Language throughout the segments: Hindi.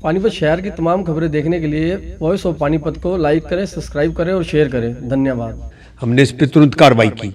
पानीपत शहर की तमाम खबरें देखने के लिए वॉइस ऑफ पानीपत को लाइक करें, सब्सक्राइब करें और शेयर करें। धन्यवाद। हमने इस पर तुरंत कार्रवाई की।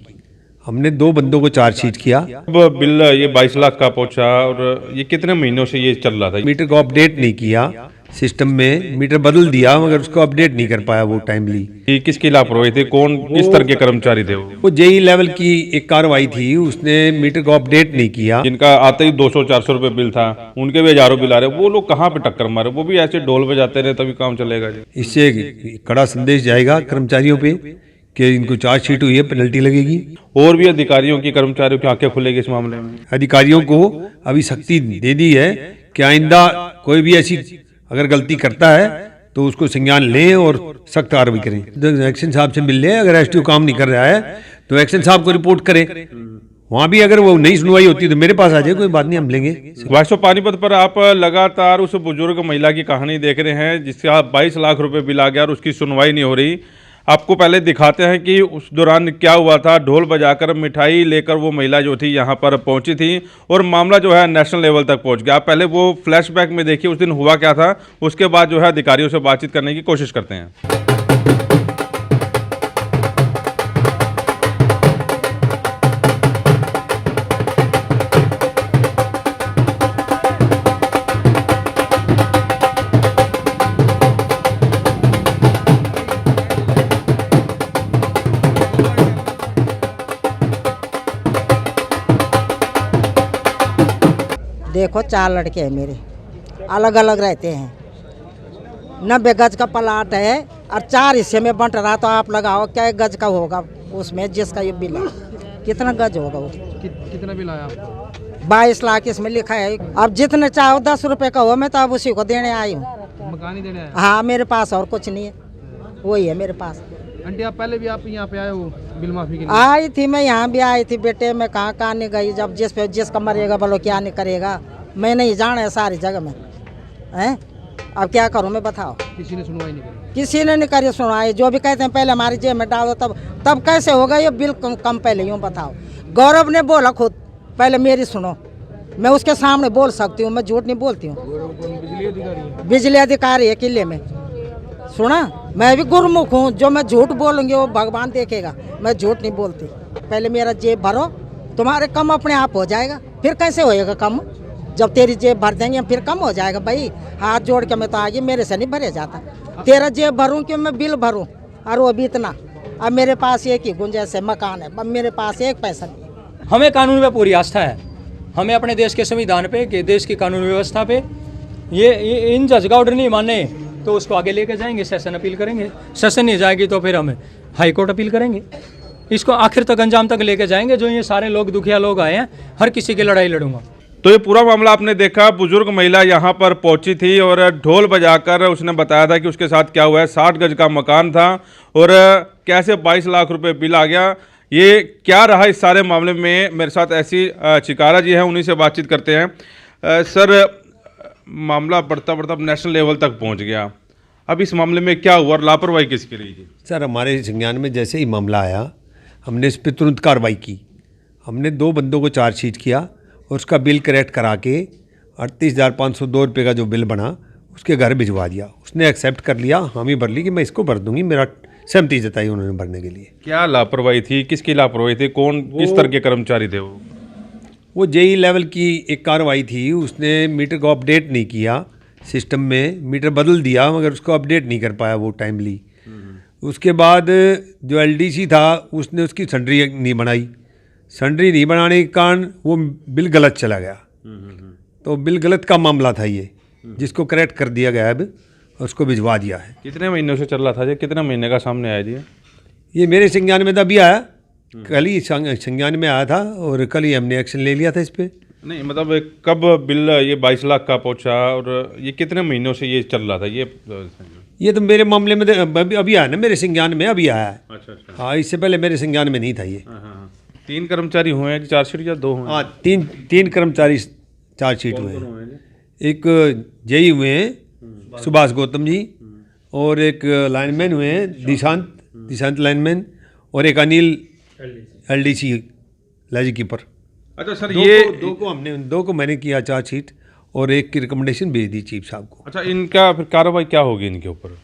हमने 2 बंदों को चार्जशीट किया। अब बिल ये 22 लाख का पहुंचा और ये कितने महीनों से ये चल रहा था? मीटर को अपडेट नहीं किया, सिस्टम में मीटर बदल दिया मगर उसको अपडेट नहीं कर पाया वो टाइमली। ये किसकी लापरवाही थी? कौन किस तरह के कर्मचारी थे वो जेई लेवल की एक कार्रवाई थी, उसने मीटर को अपडेट नहीं किया। जिनका आते ही 200-400 रुपए बिल था, उनके भी हजारों बिल आ रहे, वो लोग कहाँ पे टक्कर मारे? वो भी ऐसे ढोल बजाते रहे तभी काम चलेगा जी। इससे कड़ा संदेश जाएगा कर्मचारियों पे कि इनको चार्जशीट हुई है, पेनल्टी लगेगी। और भी अधिकारियों की कर्मचारियों की आंखें खुलेगी इस मामले में। अधिकारियों को अभी सख्ती दे दी है कि आइंदा कोई भी ऐसी अगर गलती करता है तो उसको संज्ञान लें और सख्त कार्रवाई करें। एक्शन साहब से मिल लें, अगर एसटीओ काम नहीं कर रहा है तो एक्शन साहब को रिपोर्ट करें। वहाँ भी अगर वो नहीं सुनवाई होती तो मेरे पास आ जाए, कोई बात नहीं, हम लेंगे। वॉइस ऑफ पानीपत पर आप लगातार उस बुजुर्ग महिला की कहानी देख रहे हैं जिसका 22 लाख रुपए बिल आ गया और उसकी सुनवाई नहीं हो रही। आपको पहले दिखाते हैं कि उस दौरान क्या हुआ था। ढोल बजाकर मिठाई लेकर वो महिला जो थी यहाँ पर पहुंची थी और मामला जो है नेशनल लेवल तक पहुंच गया। आप पहले वो फ्लैशबैक में देखिए उस दिन हुआ क्या था, उसके बाद जो है अधिकारियों से बातचीत करने की कोशिश करते हैं। देखो 4 लड़के हैं मेरे, अलग अलग रहते हैं। 90 गज का प्लाट है और 4 हिस्से में बंट रहा, तो आप लगाओ क्या गज का होगा उसमें जिसका ये बिल है, कितना गज होगा वो? कितना बिल आया? 22 लाख इसमें लिखा है। अब जितने चाहो 10 रुपए का हो, मैं तो अब उसी को देने आई हूँ। मकान ही देने आए? हाँ, मेरे पास और कुछ नहीं है, वही है मेरे पास। आंटी आप पहले भी आप यहाँ पे आए हो बिल माफी के लिए? आई थी, मैं यहाँ भी आई थी बेटे, मैं कहाँ नहीं गई। जब जिसका मरेगा बोलो क्या नहीं करेगा, मैं नहीं जाना है सारी जगह में हैं। अब क्या करूँ मैं, बताओ। किसी ने सुनवाई नहीं करी? किसी ने नहीं करी सुनवाई। जो भी कहते हैं पहले हमारी जेब में डालो, तब कैसे होगा ये बिल कम पहले यूँ बताओ। गौरव ने बोला खुद, पहले मेरी सुनो, मैं उसके सामने बोल सकती हूँ, मैं झूठ नहीं बोलती हूँ। बिजली अधिकारी? बिजली अधिकारी है किले में। सुना, मैं भी गुरमुख हूँ, जो मैं झूठ बोलूँगी वो भगवान देखेगा, मैं झूठ नहीं बोलती। पहले मेरा जेब भरो, तुम्हारे कम अपने आप हो जाएगा। फिर कैसे होएगा कम? जब तेरी जेब भर देंगे फिर कम हो जाएगा भाई। हाथ जोड़ के मैं तो आगे, मेरे से नहीं भरे जाता। तेरा जेब भरूँ कि मैं बिल भरूँ? और वो भी इतना। अब मेरे पास एक ही गुंजाइश है, मकान है, अब मेरे पास एक पैसा नहीं। हमें कानून पे पूरी आस्था है, हमें अपने देश के संविधान पे, के देश की कानून व्यवस्था पे। ये इन जज का ऑर्डर नहीं माने तो उसको आगे लेके जाएंगे, सेशन अपील करेंगे। सेशन नहीं जाएगी तो फिर हम हाई कोर्ट अपील करेंगे। इसको आखिर तक अंजाम तक लेके जाएंगे। जो ये सारे लोग दुखिया लोग आए हैं, हर किसी की लड़ाई लड़ूंगा। तो ये पूरा मामला आपने देखा। बुजुर्ग महिला यहाँ पर पहुंची थी और ढोल बजाकर उसने बताया था कि उसके साथ क्या हुआ है। 60 गज का मकान था और कैसे 22 लाख रुपए बिल आ गया। ये क्या रहा इस सारे मामले में, मेरे साथ ऐसी चिकारा जी हैं, उन्हीं से बातचीत करते हैं। सर, मामला बढ़ता बढ़ता नेशनल लेवल तक पहुँच गया, अब इस मामले में क्या हुआ और लापरवाही किसकी रही थी? सर, हमारे संज्ञान में जैसे ही मामला आया हमने इस पर तुरंत कार्रवाई की। हमने 2 बंदों को चार्जशीट किया और उसका बिल करेक्ट करा के 38,502 रुपये का जो बिल बना उसके घर भिजवा दिया। उसने एक्सेप्ट कर लिया, हामी भर ली कि मैं इसको भर दूंगी, मेरा सहमति जताई उन्होंने भरने के लिए। क्या लापरवाही थी, किसकी लापरवाही थी, कौन किस तरह के कर्मचारी थे वो जेई लेवल की एक कार्रवाई थी, उसने मीटर को अपडेट नहीं किया, सिस्टम में मीटर बदल दिया मगर उसको अपडेट नहीं कर पाया वो टाइमली। उसके बाद जो एलडीसी था उसने उसकी सैंडरी नहीं बनाई। सैंडरी नहीं बनाने के कारण वो बिल गलत चला गया। तो बिल गलत का मामला था ये, जिसको करेक्ट कर दिया गया अब, उसको भिजवा दिया है। कितने महीनों से चल रहा था जी? कितने महीने का सामने आया जी? ये मेरे संज्ञान में तो अभी आया, कल ही संज्ञान में आया था और कल ही हमने एक्शन ले लिया था इस पर। नहीं मतलब कब बिल ये 22 लाख का पहुंचा और ये कितने महीनों से ये चल रहा था ये तो मेरे मामले में अभी आया ना, मेरे संज्ञान में अभी आया है। अच्छा। हाँ, इससे पहले मेरे संज्ञान में नहीं था ये। 3 कर्मचारी हुए हैं चार्जशीट या 2 हुए? हाँ, तीन कर्मचारी चार्जशीट हुए हैं। एक जेई हुए हैं सुभाष गौतम जी, और एक लाइनमैन हुए हैं दिशांत लाइनमैन, और एक अनिल एलडीसी लैज कीपर। अच्छा सर, ये दो को मैंने किया चार्जशीट, और एक की रिकमेंडेशन भेज दी चीफ साहब को। अच्छा, इनका फिर कार्रवाई क्या होगी इनके ऊपर?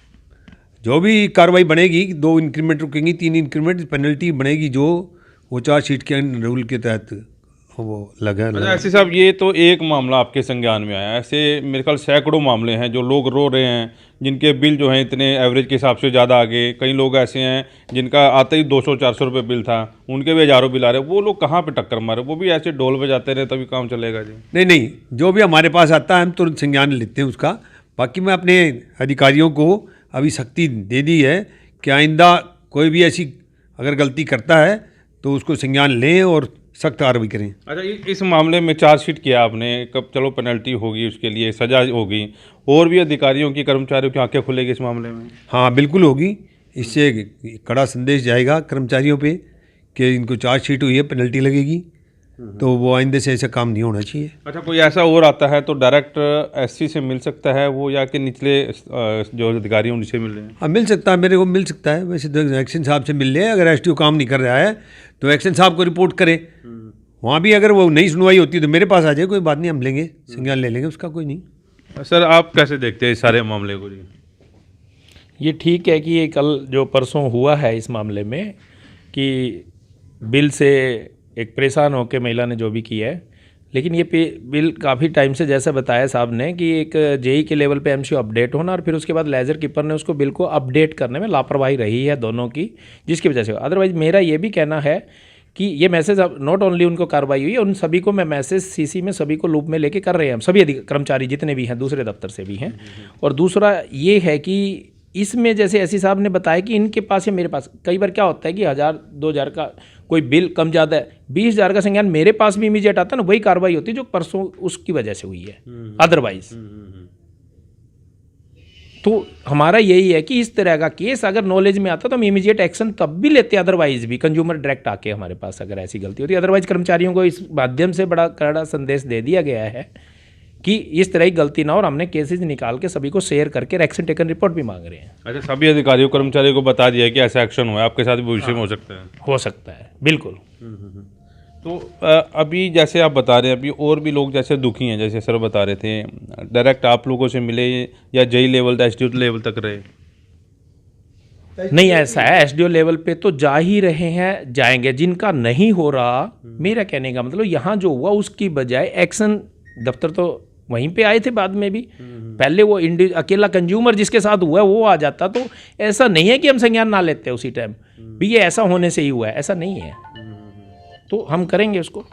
जो भी कार्रवाई बनेगी, 2 इंक्रीमेंट रुकेंगी, 3 इंक्रीमेंट, पेनल्टी बनेगी जो वो चार्जशीट के रूल के तहत वो लगा। अच्छा ऐसे साहब, ये तो एक मामला आपके संज्ञान में आया, ऐसे मेरे ख्याल सैकड़ों मामले हैं जो लोग रो रहे हैं, जिनके बिल जो हैं इतने एवरेज के हिसाब से ज़्यादा आ गए। कई लोग ऐसे हैं जिनका आते ही 200-400 रुपये बिल था, उनके भी हज़ारों बिल आ रहे हैं। वो लोग कहाँ पे टक्कर मारे? वो भी ऐसे ढोल बजाते रहे तभी काम चलेगा जी? नहीं नहीं, जो भी हमारे पास आता है हम तुरंत संज्ञान लेते हैं उसका। बाकी मैं अपने अधिकारियों को अभी सख्ती दे दी है कि आइंदा कोई भी ऐसी अगर गलती करता है तो उसको संज्ञान लें और सख्त कार्रवाई करें। अच्छा, इस मामले में चार्जशीट किया आपने, कब चलो पेनल्टी होगी, उसके लिए सजा होगी, और भी अधिकारियों की कर्मचारियों की आंखें खुलेगी इस मामले में? हाँ बिल्कुल होगी। इससे कड़ा संदेश जाएगा कर्मचारियों पे कि इनको चार्जशीट हुई है, पेनल्टी लगेगी, तो वो आइंदे से ऐसा काम नहीं होना चाहिए। अच्छा, कोई ऐसा और आता है तो डायरेक्ट एससी से मिल सकता है वो, या कि निचले जो अधिकारी हैं उनसे मिल रहे हैं? हाँ मिल सकता है, मेरे को मिल सकता है। वैसे तो एक्शन साहब से मिल ले, अगर एसटीओ काम नहीं कर रहा है तो एक्शन साहब को रिपोर्ट करे। वहाँ भी अगर वो नहीं सुनवाई होती तो मेरे पास आ जाए, कोई बात नहीं, हम लेंगे, संज्ञान ले लेंगे, उसका कोई नहीं। सर आप कैसे देखते हैं इस सारे मामले को जी? ये ठीक है कि ये कल जो परसों हुआ है इस मामले में कि बिल से एक परेशान होकर महिला ने जो भी किया है, लेकिन ये बिल काफ़ी टाइम से, जैसा बताया साहब ने, कि एक जेई के लेवल पे एमसीओ अपडेट होना और फिर उसके बाद लेजर कीपर ने उसको बिल को अपडेट करने में लापरवाही रही है दोनों की, जिसकी वजह से। अदरवाइज़ मेरा ये भी कहना है कि ये मैसेज अब नॉट ओनली उनको कार्रवाई हुई है, उन सभी को मैं मैसेज सीसी में सभी को लूप में लेके कर रहे हैं हम सभी कर्मचारी जितने भी हैं, दूसरे दफ्तर से भी हैं। और दूसरा ये है कि इसमें जैसे एससी साहब ने बताया कि इनके पास या मेरे पास कई बार क्या होता है कि 1000-2000 का कोई बिल कम ज़्यादा है, 20,000 का संज्ञान मेरे पास भी इमीडिएट आता है ना, वही कार्रवाई होती है जो परसों उसकी वजह से हुई है। अदरवाइज तो हमारा यही है कि इस तरह का केस अगर नॉलेज में आता तो हम इमीडिएट एक्शन तब भी लेते हैं, अदरवाइज भी कंज्यूमर डायरेक्ट आके हमारे पास अगर ऐसी गलती होती है। अदरवाइज कर्मचारियों को इस माध्यम से बड़ा कड़ा संदेश दे दिया गया है कि इस तरह की गलती ना हो, और हमने केसेस निकाल के सभी को शेयर करके एक्शन टेकन रिपोर्ट भी मांग रहे हैं। अच्छा, सभी अधिकारियों कर्मचारियों को बता दिया कि ऐसा एक्शन हुआ है, आपके साथ भी भविष्य में हो सकता है? हो सकता है, बिल्कुल। तो अभी जैसे आप बता रहे हैं, अभी और भी लोग जैसे दुखी हैं, जैसे सर बता रहे थे, डायरेक्ट आप लोगों से मिले या जेई लेवल एसडीओ लेवल तक रहे? नहीं, ऐसा है, एसडीओ लेवल पे तो जा ही रहे हैं, जाएंगे। जिनका नहीं हो रहा, मेरा कहने का मतलब यहाँ जो हुआ उसकी बजाय एक्शन दफ्तर तो वहीं पे आए थे बाद में भी, पहले वो अकेला कंज्यूमर जिसके साथ हुआ है वो आ जाता, तो ऐसा नहीं है कि हम संज्ञान ना लेते उसी टाइम भी, ये ऐसा होने से ही हुआ है, ऐसा नहीं है। तो हम करेंगे उसको,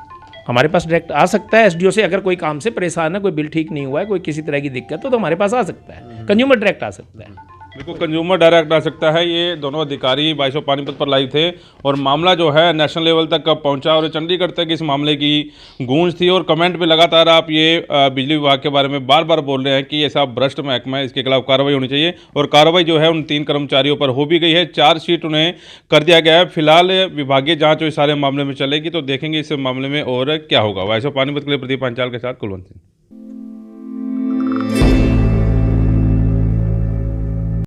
हमारे पास डायरेक्ट आ सकता है एसडीओ से, अगर कोई काम से परेशान है, कोई बिल ठीक नहीं हुआ है, कोई किसी तरह की दिक्कत हो तो हमारे पास आ सकता है, कंज्यूमर डायरेक्ट आ सकता है। बिल्कुल, कंज्यूमर डायरेक्ट आ सकता है। ये दोनों अधिकारी 22 पानीपत पर लाइव थे और मामला जो है नेशनल लेवल तक कब पहुंचा, और चंडीगढ़ तक इस मामले की गूंज थी। और कमेंट पे लगातार आप ये बिजली विभाग के बारे में बार बार बोल रहे हैं कि ऐसा भ्रष्ट महकमा है, इसके खिलाफ कार्रवाई होनी चाहिए, और कार्रवाई जो है उन 3 कर्मचारियों पर हो भी गई है। चार्जशीट उन्हें कर दिया गया है। फिलहाल विभागीय जाँच इस सारे मामले में चलेगी, तो देखेंगे इस मामले में और क्या होगा। 22 पानीपत के लिए प्रदीप पांचाल के साथ कुलवंत सिंह।